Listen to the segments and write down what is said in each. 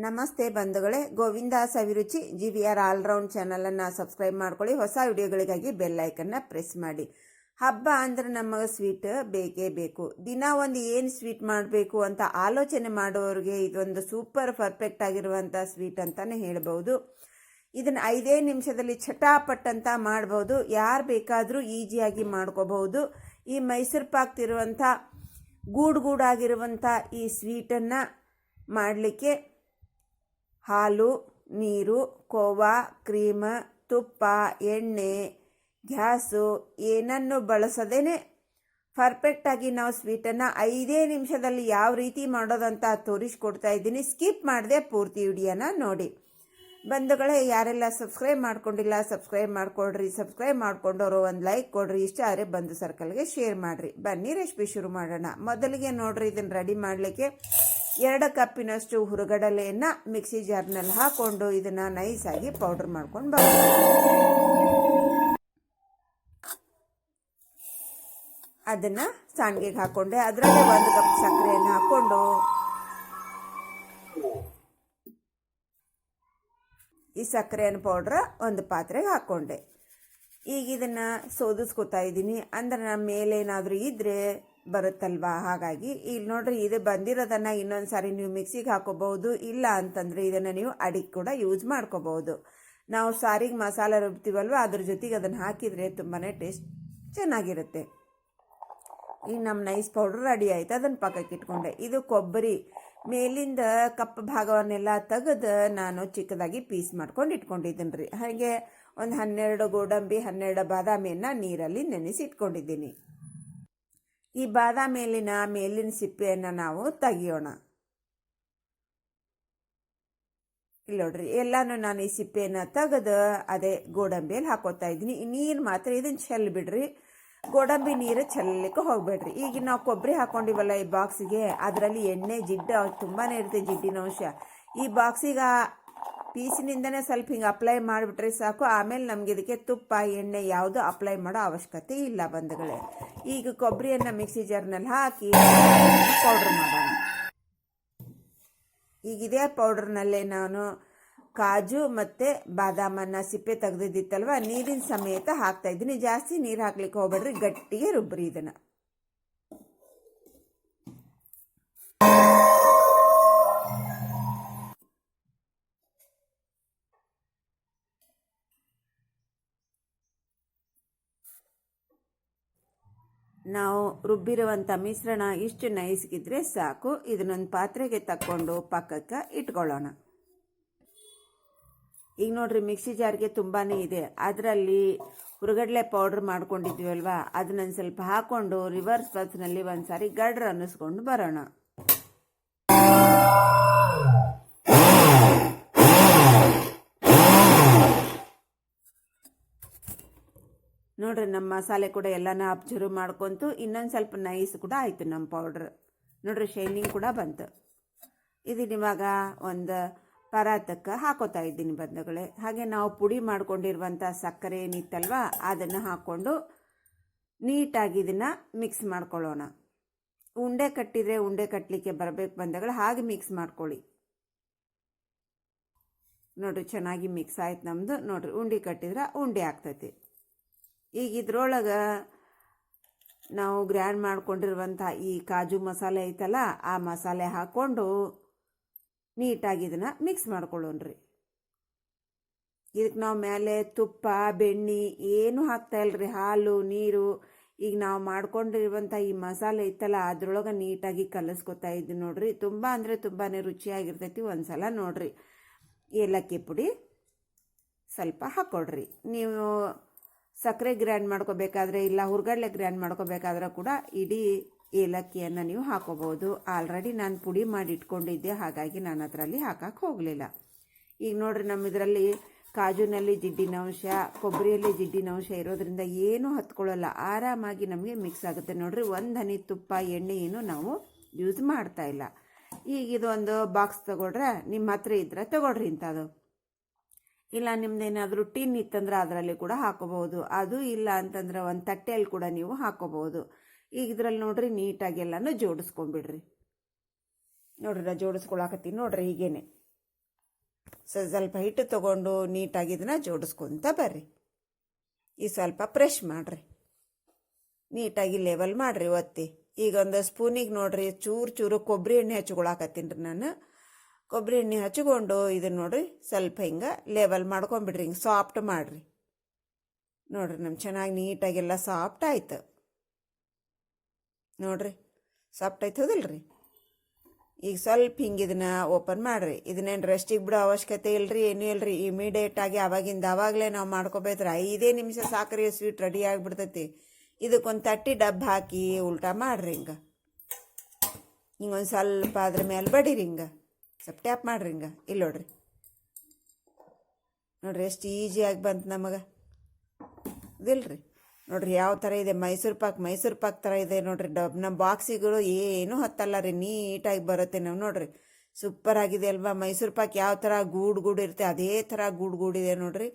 ನಮಸ್ತೆ ಬಂಧುಗಳೇ, ಗೋವಿಂದ ಸವಿರುಚಿ GVR all-round ಚಾನಲನ್ನು ಸಬ್ಸ್ಕ್ರೈಬ್ ಮಾಡ್ಕೊಳ್ಳಿ. ಹೊಸ ವಿಡಿಯೋಗಳಿಗಾಗಿ ಬೆಲ್ ಐಕನ್ನ ಪ್ರೆಸ್ ಮಾಡಿ. ಹಬ್ಬ ಅಂದ್ರೆ ನಮಗೆ ಸ್ವೀಟ್ ಬೇಕೇ ಬೇಕು. ದಿನ ಒಂದು ಏನು ಸ್ವೀಟ್ ಮಾಡಬೇಕು ಅಂತ ಆಲೋಚನೆ ಮಾಡೋರಿಗೆ ಇದೊಂದು ಸೂಪರ್ ಪರ್ಫೆಕ್ಟ್ ಆಗಿರುವಂಥ ಸ್ವೀಟ್ ಅಂತಲೇ ಹೇಳ್ಬೋದು. ಇದನ್ನು 5 ನಿಮಿಷದಲ್ಲಿ ಚಟಾಪಟ್ ಅಂತ ಮಾಡ್ಬೋದು. ಯಾರು ಬೇಕಾದರೂ ಈಸಿಯಾಗಿ ಮಾಡ್ಕೋಬಹುದು. ಈ ಮೈಸೂರು ಪಾಕ್ ಇರುವಂಥ ಗೂಡಾಗಿರುವಂಥ ಈ ಸ್ವೀಟನ್ನು ಮಾಡಲಿಕ್ಕೆ ಹಾಲು, ನೀರು, ಕೋವಾ, ಕ್ರೀಮ್, ತುಪ್ಪ, ಎಣ್ಣೆ, ಗ್ಯಾಸು ಏನನ್ನು ಬಳಸದೇನೆ ಪರ್ಫೆಕ್ಟಾಗಿ ನಾವು ಸ್ವೀಟನ್ನು 5 ನಿಮಿಷದಲ್ಲಿ ಯಾವ ರೀತಿ ಮಾಡೋದಂತ ತೋರಿಸ್ಕೊಡ್ತಾ ಇದ್ದೀನಿ. ಸ್ಕಿಪ್ ಮಾಡದೆ ಪೂರ್ತಿ ವಿಡಿಯೋನ ನೋಡಿ. ಬಂಧುಗಳೇ, ಯಾರೆಲ್ಲ ಸಬ್ಸ್ಕ್ರೈಬ್ ಮಾಡ್ಕೊಂಡಿಲ್ಲ ಸಬ್ಸ್ಕ್ರೈಬ್ ಮಾಡ್ಕೊಡ್ರಿ. ಸಬ್ಸ್ಕ್ರೈಬ್ ಮಾಡ್ಕೊಂಡವರು ಒಂದು ಲೈಕ್ ಕೊಡ್ರಿ. ಇಷ್ಟ ಆದರೆ ಬಂಧು ಸರ್ಕಲ್ಗೆ ಶೇರ್ ಮಾಡಿರಿ. ಬನ್ನಿ ರೆಸಿಪಿ ಶುರು ಮಾಡೋಣ. ಮೊದಲಿಗೆ ನೋಡ್ರಿ, ಇದನ್ನು ರೆಡಿ ಮಾಡಲಿಕ್ಕೆ 2 ಕಪ್ಪಿನಷ್ಟು ಹುರುಗಡಲೆಯನ್ನು ಮಿಕ್ಸಿ ಜಾರ್ನಲ್ಲಿ ಹಾಕ್ಕೊಂಡು ಇದನ್ನು ನೈಸಾಗಿ ಪೌಡರ್ ಮಾಡ್ಕೊಂಡು ಬರೋಣ. ಅದನ್ನು ಸಾಣಿಗೆಗೆ ಹಾಕ್ಕೊಂಡೆ. ಅದರಲ್ಲೇ 1 ಕಪ್ ಸಕ್ಕರೆಯನ್ನು ಹಾಕ್ಕೊಂಡು ಈ ಸಕ್ಕರೆಯನ್ನು ಪೌಡ್ರ ಒಂದು ಪಾತ್ರೆಗೆ ಹಾಕ್ಕೊಂಡೆ. ಈಗ ಇದನ್ನು ಸೋದಿಸ್ಕೊತಾ ಇದ್ದೀನಿ. ಅಂದ್ರೆ ನಮ್ಮ ಮೇಲೇನಾದರೂ ಇದ್ದರೆ ಬರುತ್ತಲ್ವಾ, ಹಾಗಾಗಿ ಇಲ್ಲಿ ನೋಡ್ರಿ, ಇದು ಬಂದಿರೋದನ್ನು ಇನ್ನೊಂದು ಸಾರಿ ನೀವು ಮಿಕ್ಸಿಗೆ ಹಾಕೋಬಹುದು. ಇಲ್ಲ ಅಂತಂದರೆ ಇದನ್ನು ನೀವು ಅಡಿಗೆ ಕೂಡ ಯೂಸ್ ಮಾಡ್ಕೋಬಹುದು. ನಾವು ಸಾರಿಗೆ ಮಸಾಲೆ ರುಬ್ತೀವಲ್ವ, ಅದ್ರ ಜೊತೆಗೆ ಅದನ್ನು ಹಾಕಿದರೆ ತುಂಬಾ ಟೇಸ್ಟ್ ಚೆನ್ನಾಗಿರುತ್ತೆ. ಈಗ ನಮ್ಮ ನೈಸ್ ಪೌಡ್ರ್ ರೆಡಿ ಆಯಿತು. ಅದನ್ನು ಪಕ್ಕಕ್ಕೆ ಇಟ್ಕೊಂಡೆ. ಇದು ಕೊಬ್ಬರಿ ಮೇಲಿಂದ ಕಪ್ಪು ಭಾಗವನ್ನೆಲ್ಲ ತೆಗೆದು ನಾನು ಚಿಕ್ಕದಾಗಿ ಪೀಸ್ ಮಾಡ್ಕೊಂಡು ಇಟ್ಕೊಂಡಿದ್ದೀನಿ ರೀ. ಹಾಗೆ ಒಂದು 12 ಗೋಡಂಬಿ 12 ಬಾದಾಮಿಯನ್ನು ನೀರಲ್ಲಿ ನೆನೆಸಿ ಇಟ್ಕೊಂಡಿದ್ದೀನಿ. ಈ ಮೇಲಿನ ಸಿಪ್ಪೆಯನ್ನು ನಾವು ತೆಗಿಯೋಣ. ಇಲ್ಲಿ ನೋಡ್ರಿ, ಎಲ್ಲಾನು ನಾನು ಈ ಸಿಪ್ಪೆಯನ್ನು ತೆಗೆದು ಅದೇ ಗೋಡಂಬಿಯಲ್ಲಿ ಹಾಕೋತಾ ಇದ್ದೀನಿ. ನೀರು ಮಾತ್ರ ಇದನ್ನು ಚೆಲ್ಲಿ ಬಿಡ್ರಿ. ಗೋಡಂಬಿ ನೀರು ಚೆಲ್ಲಲಿಕ್ಕೆ ಹೋಗ್ಬೇಡ್ರಿ. ಈಗ ನಾವು ಕೊಬ್ಬರಿ ಹಾಕೊಂಡಿವಲ್ಲ ಈ ಬಾಕ್ಸಿಗೆ, ಅದರಲ್ಲಿ ಎಣ್ಣೆ ಜಿಡ್ಡು ತುಂಬಾ ಇರುತ್ತೆ, ಜಿಡ್ಡಿನ ಅಂಶ. ಈ ಬಾಕ್ಸಿಗೆ ಪೀಸಿನಿಂದನೇ ಸ್ವಲ್ಪ ಹಿಂಗೆ ಅಪ್ಲೈ ಮಾಡಿಬಿಟ್ರೆ ಸಾಕು. ಆಮೇಲೆ ನಮಗೆ ಇದಕ್ಕೆ ತುಪ್ಪ ಎಣ್ಣೆ ಯಾವುದು ಅಪ್ಲೈ ಮಾಡೋ ಅವಶ್ಯಕತೆ ಇಲ್ಲ ಬಂಧುಗಳೇ. ಈಗ ಕೊಬ್ಬರಿಯನ್ನು ಮಿಕ್ಸಿ ಜಾರ್ನಲ್ಲಿ ಹಾಕಿ ಪೌಡ್ರ್ ಮಾಡೋಣ. ಈಗ ಇದೇ ಪೌಡ್ರ್ನಲ್ಲೇ ನಾನು ಕಾಜು ಮತ್ತು ಬಾದಾಮನ್ನು ಸಿಪ್ಪೆ ತೆಗೆದಿತ್ತಲ್ವ, ನೀರಿನ ಸಮೇತ ಹಾಕ್ತಾ ಇದ್ದೀನಿ. ಜಾಸ್ತಿ ನೀರು ಹಾಕ್ಲಿಕ್ಕೆ ಹೋಗ್ಬೇಡ್ರಿ, ಗಟ್ಟಿಗೆ ರುಬ್ಬ್ರಿ ಇದನ್ನು. ನಾವು ರುಬ್ಬಿರುವಂಥ ಮಿಶ್ರಣ ಇಷ್ಟು ನೈಸ್ಗಿದ್ರೆ ಸಾಕು. ಇದನ್ನೊಂದು ಪಾತ್ರೆಗೆ ತಕ್ಕೊಂಡು ಪಕ್ಕಕ್ಕೆ ಇಟ್ಕೊಳ್ಳೋಣ. ಈಗ ನೋಡ್ರಿ, ಮಿಕ್ಸಿ ಜಾರ್ಗೆ ತುಂಬಾ ಇದೆ. ಅದರಲ್ಲಿ ಹುರುಗಡ್ಲೆ ಪೌಡ್ರ್ ಮಾಡ್ಕೊಂಡಿದ್ವಲ್ವ, ಅದನ್ನೊಂದು ಸ್ವಲ್ಪ ಹಾಕ್ಕೊಂಡು ರಿವರ್ಸ್ ಬಸ್ನಲ್ಲಿ ಒಂದು ಸಾರಿ ಗಡ್ರ ಅನ್ನಿಸ್ಕೊಂಡು ಬರೋಣ. ನೋಡ್ರಿ, ನಮ್ಮ ಮಸಾಲೆ ಕೂಡ ಎಲ್ಲನ ಅಬ್ಸರ್ವ್ ಮಾಡ್ಕೊಂತು. ಇನ್ನೊಂದು ಸ್ವಲ್ಪ ನೈಸ್ ಕೂಡ ಆಯಿತು ನಮ್ಮ ಪೌಡ್ರ್. ನೋಡ್ರಿ, ಶೈನಿಂಗ್ ಕೂಡ ಬಂತು. ಇದನ್ನ ಇವಾಗ ಒಂದು ಪರಾತಕ್ಕೆ ಹಾಕೋತಾ ಇದ್ದೀನಿ ಬಂಧುಗಳೇ. ಹಾಗೆ ನಾವು ಪುಡಿ ಮಾಡ್ಕೊಂಡಿರುವಂಥ ಸಕ್ಕರೆ ಏನಿತ್ತಲ್ವ, ಅದನ್ನು ಹಾಕ್ಕೊಂಡು ನೀಟಾಗಿ ಇದನ್ನು ಮಿಕ್ಸ್ ಮಾಡ್ಕೊಳ್ಳೋಣ. ಉಂಡೆ ಕಟ್ಟಿದರೆ ಉಂಡೆ ಕಟ್ಟಲಿಕ್ಕೆ ಬರಬೇಕು ಬಂಧುಗಳು, ಹಾಗೆ ಮಿಕ್ಸ್ ಮಾಡ್ಕೊಳ್ಳಿ. ನೋಡ್ರಿ, ಚೆನ್ನಾಗಿ ಮಿಕ್ಸ್ ಆಯ್ತು ನಮ್ಮದು. ನೋಡ್ರಿ, ಉಂಡೆ ಕಟ್ಟಿದ್ರೆ ಉಂಡೆ ಆಗ್ತೈತಿ. ಈಗ ಇದ್ರೊಳಗೆ ನಾವು ಗ್ರ್ಯಾಂಡ್ ಮಾಡ್ಕೊಂಡಿರುವಂಥ ಈ ಕಾಜು ಮಸಾಲೆ ಐತಲ್ಲ, ಆ ಮಸಾಲೆ ಹಾಕ್ಕೊಂಡು ನೀಟಾಗಿ ಇದನ್ನು ಮಿಕ್ಸ್ ಮಾಡ್ಕೊಳ್ಳೋಣ್ರಿ. ಇದಕ್ಕೆ ನಾವು ಮೇಲೆ ತುಪ್ಪ ಬೆಣ್ಣೆ ಏನು ಹಾಕ್ತಾ ಇಲ್ರಿ, ಹಾಲು ನೀರು. ಈಗ ನಾವು ಮಾಡ್ಕೊಂಡಿರುವಂಥ ಈ ಮಸಾಲೆ ಇತ್ತಲ್ಲ, ಅದ್ರೊಳಗೆ ನೀಟಾಗಿ ಕಲಿಸ್ಕೊತಾ ಇದ್ದೀನಿ ನೋಡ್ರಿ. ತುಂಬ ಅಂದರೆ ತುಂಬಾ ರುಚಿಯಾಗಿರ್ತೈತಿ. ಒಂದ್ಸಲ ನೋಡ್ರಿ. ಏಲಕ್ಕಿ ಪುಡಿ ಸ್ವಲ್ಪ ಹಾಕ್ಕೊಡ್ರಿ. ನೀವು ಸಕ್ಕರೆ ಗ್ರ್ಯಾಂಡ್ ಮಾಡ್ಕೋಬೇಕಾದ್ರೆ ಇಲ್ಲ ಹುರ್ಗಡ್ಲೆ ಗ್ರ್ಯಾಂಡ್ ಮಾಡ್ಕೋಬೇಕಾದ್ರೆ ಕೂಡ ಇಡೀ ಏಲಕ್ಕಿಯನ್ನು ನೀವು ಹಾಕೋಬಹುದು. ಆಲ್ರೆಡಿ ನಾನು ಪುಡಿ ಮಾಡಿ ಇಟ್ಕೊಂಡಿದ್ದೆ, ಹಾಗಾಗಿ ನಾನು ಅದರಲ್ಲಿ ಹಾಕಕ್ಕೆ ಹೋಗಲಿಲ್ಲ. ಈಗ ನೋಡ್ರಿ, ನಮ್ಮ ಇದರಲ್ಲಿ ಕಾಜುನಲ್ಲಿ ಜಿಡ್ಡಿನ ಅಂಶ, ಕೊಬ್ಬರಿಯಲ್ಲಿ ಜಿಡ್ಡಿನ ಅಂಶ ಇರೋದ್ರಿಂದ ಏನೂ ಹತ್ಕೊಳ್ಳಲ್ಲ, ಆರಾಮಾಗಿ ನಮಗೆ ಮಿಕ್ಸ್ ಆಗುತ್ತೆ. ನೋಡ್ರಿ, 1 ಹನಿ ತುಪ್ಪ ಎಣ್ಣೆ ಏನು ನಾವು ಯೂಸ್ ಮಾಡ್ತಾ ಇಲ್ಲ. ಈಗ ಇದೊಂದು ಬಾಕ್ಸ್ ತಗೊಳ್ರೆ, ನಿಮ್ಮ ಹತ್ರ ಇದ್ರೆ ತಗೊಳ್ರಿ ಇಂಥದ್ದು. ಇಲ್ಲ ನಿಮ್ದೇನಾದರೂ ಟಿನ್ ಇತ್ತಂದ್ರೆ ಅದರಲ್ಲಿ ಕೂಡ ಹಾಕೋಬಹುದು. ಅದು ಇಲ್ಲ ಅಂತಂದ್ರೆ ಒಂದು ತಟ್ಟೆಯಲ್ಲಿ ಕೂಡ ನೀವು ಹಾಕೋಬಹುದು. ಈಗ ಇದರಲ್ಲಿ ನೋಡ್ರಿ, ನೀಟಾಗಿ ಎಲ್ಲನೂ ಜೋಡಿಸ್ಕೊಂಡ್ಬಿಡ್ರಿ. ನೋಡ್ರಿ, ಜೋಡಿಸ್ಕೊಳಕತ್ತೀನಿ ನೋಡ್ರಿ. ಹೀಗೇನೆ ಸ್ವಲ್ಪ ಹಿಟ್ಟು ತೊಗೊಂಡು ನೀಟಾಗಿ ಇದನ್ನು ಜೋಡಿಸ್ಕೊತ ಬರ್ರಿ. ಈ ಸ್ವಲ್ಪ ಪ್ರೆಶ್ ಮಾಡಿರಿ, ನೀಟಾಗಿ ಲೆವೆಲ್ ಮಾಡಿರಿ ಒತ್ತಿ. ಈಗ ಒಂದು ಸ್ಪೂನಿಗೆ ನೋಡಿರಿ ಚೂರು ಚೂರು ಕೊಬ್ಬರಿ ಎಣ್ಣೆ ಹಚ್ಕೊಳಕತ್ತೀನಿ ರೀ ನಾನು. ಕೊಬ್ಬರಿ ಎಣ್ಣೆ ಹಚ್ಕೊಂಡು ಇದನ್ನು ನೋಡಿರಿ ಸ್ವಲ್ಪ ಹಿಂಗೆ ಲೆವೆಲ್ ಮಾಡ್ಕೊಂಬಿಡ್ರಿ, ಹಿಂಗೆ ಸಾಫ್ಟ್ ಮಾಡಿರಿ. ನೋಡಿರಿ ನಮ್ಮ ಚೆನ್ನಾಗಿ ನೀಟಾಗೆಲ್ಲ ಸಾಫ್ಟ್ ಆಯ್ತು ನೋಡಿರಿ, ಸಾಫ್ಟ್ ಆಯ್ತು ಹೌದಿಲ್ರಿ. ಈಗ ಸ್ವಲ್ಪ ಹಿಂಗೆ ಇದನ್ನು ಓಪನ್ ಮಾಡಿರಿ. ಇದನ್ನೇನು ರೆಸ್ಟಿಗೆ ಬಿಡೋ ಅವಶ್ಯಕತೆ ಇಲ್ಲರಿ, ಏನೂ ಇಲ್ಲರಿ. ಇಮಿಡಿಯೇಟಾಗಿ ಆವಾಗಲೇ ನಾವು ಮಾಡ್ಕೋಬೇಕ್ರಿ. 5 ನಿಮಿಷ ಸಾಕ್ರಿ, ಸ್ವೀಟ್ ರೆಡಿ ಆಗಿಬಿಡ್ತೈತಿ. ಇದಕ್ಕೊಂದು ತಟ್ಟಿ ಡಬ್ಬ ಹಾಕಿ ಉಲ್ಟಾ ಮಾಡಿರಿ. ಹಿಂಗೊಂದು ಸ್ವಲ್ಪ ಅದ್ರ ಮೇಲೆ ಬಡೀರಿ, ಸ್ವಲ್ಪ ಟ್ಯಾಪ್ ಮಾಡಿರಿ. ಇಲ್ಲಿ ನೋಡ್ರಿ ಎಷ್ಟು ಈಸಿಯಾಗಿ ಬಂತು ನಮಗೆ ಇದಿಲ್ರಿ. ನೋಡಿರಿ ಯಾವ ಥರ ಇದೆ, ಮೈಸೂರು ಪಾಕ್ ಥರ ಇದೆ ನೋಡಿರಿ. ನಮ್ಮ ಬಾಕ್ಸಿಗಳು ಏನೂ ಹತ್ತಲ್ಲ ರೀ, ನೀಟಾಗಿ ಬರುತ್ತೆ. ನಾವು ನೋಡಿರಿ ಸೂಪರ್ ಆಗಿದೆ ಅಲ್ವಾ. ಮೈಸೂರು ಪಾಕ್ ಯಾವ ಥರ ಗೂಡು ಇರುತ್ತೆ ಅದೇ ಥರ ಗೂಡಿದೆ ನೋಡಿರಿ.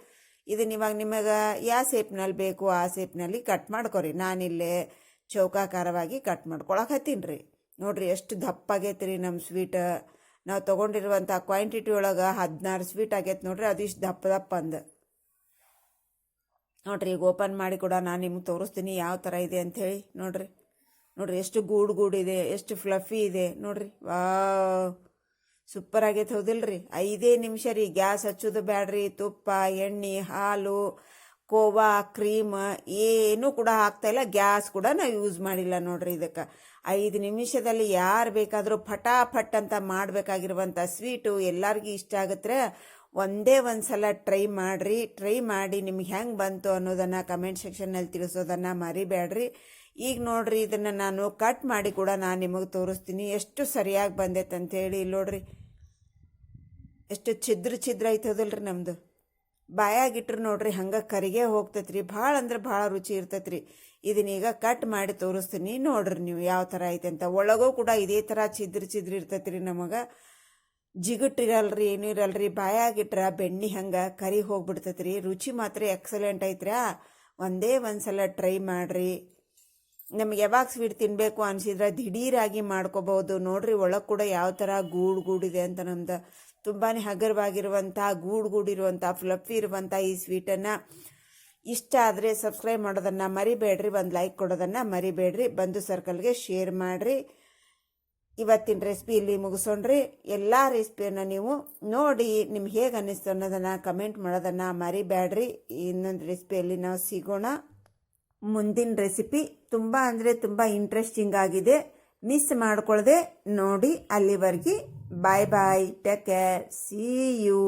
ಇದನ್ನ ಇವಾಗ ನಿಮಗೆ ಯಾವ ಶೇಪ್ನಲ್ಲಿ ಬೇಕು ಆ ಶೇಪ್ನಲ್ಲಿ ಕಟ್ ಮಾಡ್ಕೊರಿ. ನಾನಿಲ್ಲೇ ಚೌಕಾಕಾರವಾಗಿ ಕಟ್ ಮಾಡ್ಕೊಳಕತ್ತೀನಿ ರೀ. ನೋಡಿರಿ ಎಷ್ಟು ದಪ್ಪಾಗೈತೆ ರೀ ನಮ್ಮ ಸ್ವೀಟ್. ನಾವು ತೊಗೊಂಡಿರುವಂಥ ಕ್ವಾಂಟಿಟಿ ಒಳಗೆ 16 ಸ್ವೀಟ್ ಆಗೈತೆ ನೋಡಿರಿ. ಅದು ಇಷ್ಟು ದಪ್ಪ ಅಂದು ನೋಡಿರಿ. ಈಗ ಓಪನ್ ಮಾಡಿ ಕೂಡ ನಾನು ನಿಮ್ಗೆ ತೋರಿಸ್ತೀನಿ ಯಾವ ಥರ ಇದೆ ಅಂಥೇಳಿ. ನೋಡಿರಿ ಎಷ್ಟು ಗೂಡಿದೆ, ಎಷ್ಟು ಫ್ಲಫಿ ಇದೆ ನೋಡಿರಿ. ಸೂಪರ್ ಆಗೈತೆ ಹೌದಿಲ್ರಿ. 5 ನಿಮಿಷ ರೀ, ಗ್ಯಾಸ್ ಹಚ್ಚೋದು ಬ್ಯಾಡ್ರಿ. ತುಪ್ಪ, ಎಣ್ಣೆ, ಹಾಲು, ಕೋವಾ, ಕ್ರೀಮ್ ಏನೂ ಕೂಡ ಹಾಕ್ತಾಯಿಲ್ಲ. ಗ್ಯಾಸ್ ಕೂಡ ನಾವು ಯೂಸ್ ಮಾಡಿಲ್ಲ ನೋಡಿರಿ. ಇದಕ್ಕೆ 5 ನಿಮಿಷದಲ್ಲಿ ಯಾರು ಬೇಕಾದರೂ ಫಟಾಫಟ್ ಅಂತ ಮಾಡಬೇಕಾಗಿರುವಂಥ ಸ್ವೀಟು ಎಲ್ಲರಿಗೂ ಇಷ್ಟ ಆಗುತ್ತೆ. ಒಂದೇ ಒಂದು ಸಲ ಟ್ರೈ ಮಾಡಿ ನಿಮ್ಗೆ ಹೆಂಗೆ ಬಂತು ಅನ್ನೋದನ್ನು ಕಮೆಂಟ್ ಸೆಕ್ಷನ್ನಲ್ಲಿ ತಿಳಿಸೋದನ್ನು ಮರಿಬೇಡ್ರಿ. ಈಗ ನೋಡಿರಿ ಇದನ್ನು ನಾನು ಕಟ್ ಮಾಡಿ ಕೂಡ ನಾನು ನಿಮಗೆ ತೋರಿಸ್ತೀನಿ ಎಷ್ಟು ಸರಿಯಾಗಿ ಬಂದೈತೆ ಅಂಥೇಳಿ. ಇಲ್ಲಿ ನೋಡಿರಿ ಎಷ್ಟು ಛಿದ್ರ ಐತದಲ್ರಿ ನಮ್ಮದು. ಬಾಯಾಗಿಟ್ರು ನೋಡಿರಿ ಹಂಗೆ ಕರಿಗೆ ಹೋಗ್ತೈತ್ರಿ. ಭಾಳ ಅಂದ್ರೆ ಭಾಳ ರುಚಿ ಇರ್ತೈತ್ರಿ. ಇದನ್ನೀಗ ಕಟ್ ಮಾಡಿ ತೋರಿಸ್ತೀನಿ ನೋಡ್ರಿ ನೀವು ಯಾವ ಥರ ಐತೆ ಅಂತ. ಒಳಗೂ ಕೂಡ ಇದೇ ಥರ ಛಿದ್ರ ಇರ್ತೈತ್ರಿ. ನಮಗೆ ಜಿಗುಟ್ಟಿರಲ್ರಿ, ಏನೂ ಇರಲ್ರಿ. ಬಾಯಾಗಿಟ್ರ ಬೆಣ್ಣೆ ಹಂಗೆ ಕರಿ ಹೋಗ್ಬಿಡ್ತೈತ್ರಿ. ರುಚಿ ಮಾತ್ರ ಎಕ್ಸಲೆಂಟ್ ಐತ್ರಿ. ಒಂದೇ ಒಂದು ಸಲ ಟ್ರೈ ಮಾಡಿರಿ. ನಮಗೆ ಯಾವಾಗ ಸ್ವೀಟ್ ತಿನ್ನಬೇಕು ಅನಿಸಿದ್ರೆ ದಿಢೀರಾಗಿ ಮಾಡ್ಕೋಬಹುದು. ನೋಡ್ರಿ ಒಳಗೆ ಕೂಡ ಯಾವ ಥರ ಗೂಡಿದೆ ಅಂತ. ನಮ್ದು ತುಂಬಾ ಹಗರವಾಗಿರುವಂಥ ಗೂಡಿರುವಂಥ ಫ್ಲಫಿ ಇರುವಂಥ ಈ ಸ್ವೀಟನ್ನು ಇಷ್ಟ ಆದರೆ ಸಬ್ಸ್ಕ್ರೈಬ್ ಮಾಡೋದನ್ನು ಮರಿಬೇಡ್ರಿ, ಒಂದು ಲೈಕ್ ಕೊಡೋದನ್ನು ಮರಿಬೇಡ್ರಿ, ಬಂಧು ಸರ್ಕಲ್ಗೆ ಶೇರ್ ಮಾಡಿರಿ. ಇವತ್ತಿನ ರೆಸಿಪಿ ಇಲ್ಲಿ ಮುಗಿಸೋಣ್ರಿ. ಎಲ್ಲ ರೆಸಿಪಿಯನ್ನು ನೀವು ನೋಡಿ ನಿಮ್ಗೆ ಹೇಗೆ ಅನ್ನಿಸ್ತು ಅನ್ನೋದನ್ನು ಕಮೆಂಟ್ ಮಾಡೋದನ್ನು ಮರಿಬೇಡ್ರಿ. ಇನ್ನೊಂದು ರೆಸಿಪಿಯಲ್ಲಿ ನಾವು ಸಿಗೋಣ. ಮುಂದಿನ ರೆಸಿಪಿ ತುಂಬ ಅಂದರೆ ತುಂಬ ಇಂಟ್ರೆಸ್ಟಿಂಗ್ ಆಗಿದೆ, ಮಿಸ್ ಮಾಡ್ಕೊಳ್ಳದೆ ನೋಡಿ. ಅಲ್ಲಿವರೆಗೆ ಬಾಯ್, ಟೇಕ್ ಕೇರ್, ಸಿ ಯು.